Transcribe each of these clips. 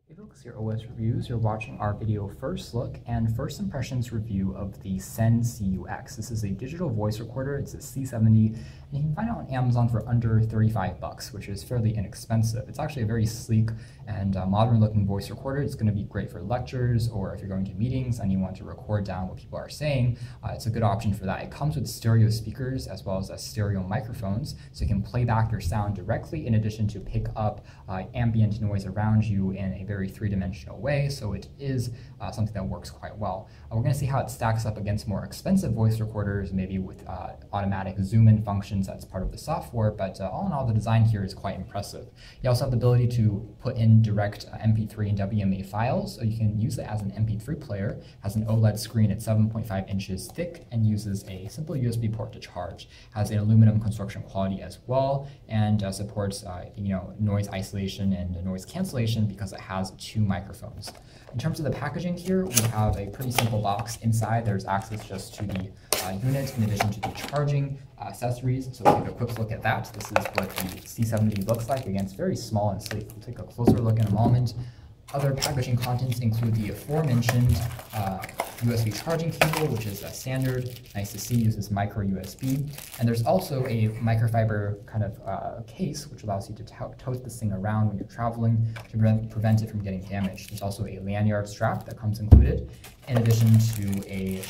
Hey folks, your OS Reviews. You're watching our video first look and first impressions review of the CENKUX. This is a digital voice recorder. It's a C70, and you can find it on Amazon for under 35 bucks, which is fairly inexpensive. It's actually a very sleek and modern-looking voice recorder. It's going to be great for lectures, or if you're going to meetings and you want to record down what people are saying, it's a good option for that. It comes with stereo speakers as well as stereo microphones, so you can play back your sound directly in addition to pick up ambient noise around you in a very three-dimensional way, so it is something that works quite well. We're going to see how it stacks up against more expensive voice recorders, maybe with automatic zoom-in functions that's part of the software, but all in all, the design here is quite impressive. You also have the ability to put in direct MP3 and WMA files, so you can use it as an MP3 player. It has an OLED screen at 7.5 inches thick and uses a simple USB port to charge. Has an aluminum construction quality as well, and supports noise isolation and noise cancellation because it has two microphones. In terms of the packaging here, we have a pretty simple box. Inside there's access just to the unit in addition to the charging accessories. So we'll take a quick look at that. This is what the C70 looks like. Again, it's very small and sleek. We'll take a closer look in a moment. Other packaging contents include the aforementioned USB charging cable, which is standard. Nice to see, uses micro USB. And there's also a microfiber kind of case, which allows you to tote this thing around when you're traveling to prevent it from getting damaged. There's also a lanyard strap that comes included, in addition to a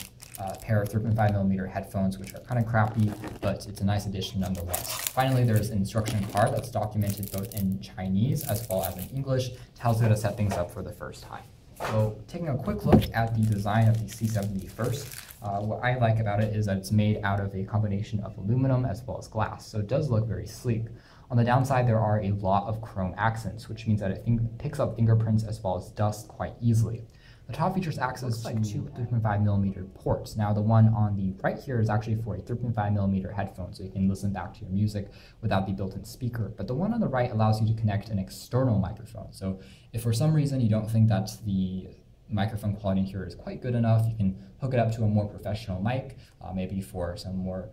pair of 3.5mm headphones, which are kind of crappy, but it's a nice addition nonetheless. Finally, there's an instruction card that's documented both in Chinese as well as in English. Tells you how to set things up for the first time. So taking a quick look at the design of the C70 first, what I like about it is that it's made out of a combination of aluminum as well as glass, so it does look very sleek. On the downside, there are a lot of chrome accents, which means that it picks up fingerprints as well as dust quite easily. The top features access to two 3.5mm ports. Now the one on the right here is actually for a 3.5mm headphone, so you can listen back to your music without the built-in speaker. But the one on the right allows you to connect an external microphone. So if for some reason you don't think that the microphone quality here is quite good enough, you can hook it up to a more professional mic, maybe for some more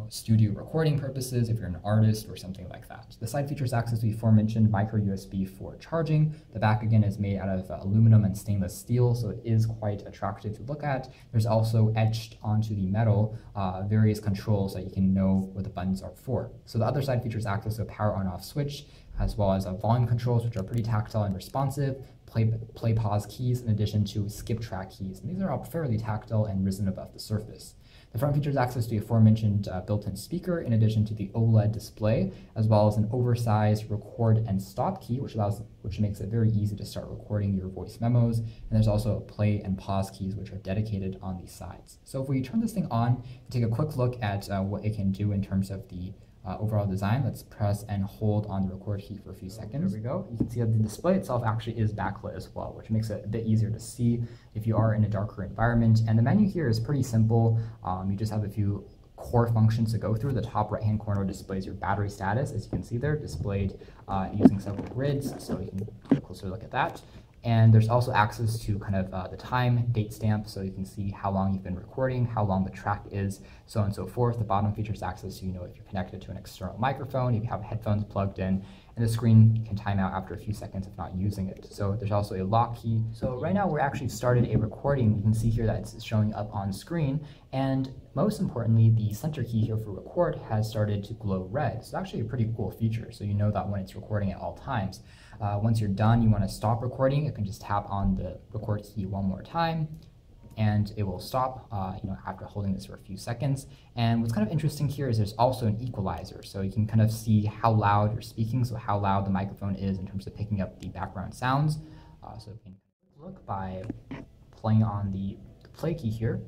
studio recording purposes, if you're an artist or something like that. The side features access to the aforementioned micro USB for charging. The back again is made out of aluminum and stainless steel, so it is quite attractive to look at. There's also etched onto the metal various controls that you can know what the buttons are for. So the other side features access to a power on-off switch, as well as volume controls, which are pretty tactile and responsive, play pause keys, in addition to skip track keys. And these are all fairly tactile and risen above the surface. The front features access to the aforementioned built-in speaker, in addition to the OLED display, as well as an oversized record and stop key, which makes it very easy to start recording your voice memos. And there's also play and pause keys, which are dedicated on these sides. So if we turn this thing on, take a quick look at what it can do in terms of the overall design. Let's press and hold on the record key for a few seconds. There we go. You can see that the display itself actually is backlit as well, which makes it a bit easier to see if you are in a darker environment. And the menu here is pretty simple. You just have a few core functions to go through. The top right-hand corner displays your battery status, as you can see there, displayed using several grids, so you can take a closer look at that. And there's also access to kind of the time, date stamp, so you can see how long you've been recording, how long the track is, so on and so forth. The bottom features access to, if you're connected to an external microphone, if you have headphones plugged in, and the screen can time out after a few seconds if not using it. So there's also a lock key. So right now we're actually started a recording. You can see here that it's showing up on screen, and most importantly, the center key here for record has started to glow red. It's actually a pretty cool feature, so you know that when it's recording at all times. Once you're done, you want to stop recording, you can just tap on the record key one more time, and it will stop after holding this for a few seconds. And what's kind of interesting here is there's also an equalizer, so you can kind of see how loud you're speaking, so how loud the microphone is in terms of picking up the background sounds. So you can look by playing on the play key here.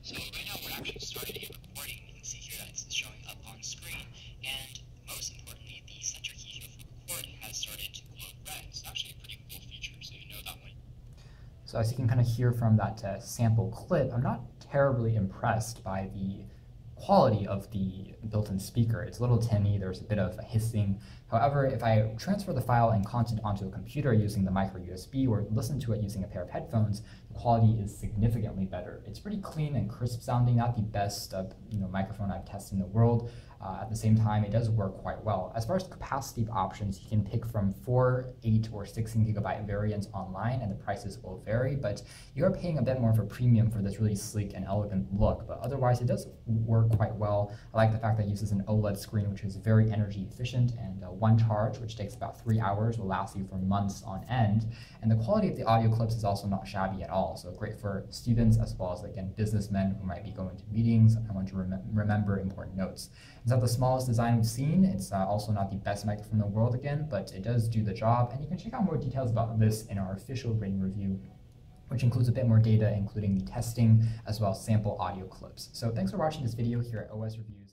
So right now we're actually starting a recording. You can see here that it's showing up on screen, and most importantly, the center key here for record has started to glow red. It's actually a pretty cool feature, so you know that one. So as you can kind of hear from that sample clip, I'm not terribly impressed by the quality of the built-in speaker. It's a little tinny, there's a bit of hissing. However, if I transfer the file and content onto a computer using the micro USB or listen to it using a pair of headphones, the quality is significantly better. It's pretty clean and crisp sounding, not the best microphone I've tested in the world. At the same time, it does work quite well. As far as capacity options, you can pick from 4, 8, or 16 gigabyte variants online, and the prices will vary, but you are paying a bit more of a premium for this really sleek and elegant look. But otherwise, it does work quite well. I like the fact that it uses an OLED screen, which is very energy efficient, and one charge, which takes about 3 hours, will last you for months on end. And the quality of the audio clips is also not shabby at all, so great for students as well as, again, businessmen who might be going to meetings and want to remember important notes. It's not the smallest design we've seen. It's also not the best microphone in the world again, but it does do the job, and you can check out more details about this in our official rating review, which includes a bit more data, including the testing as well as sample audio clips. So thanks for watching this video here at OS Reviews.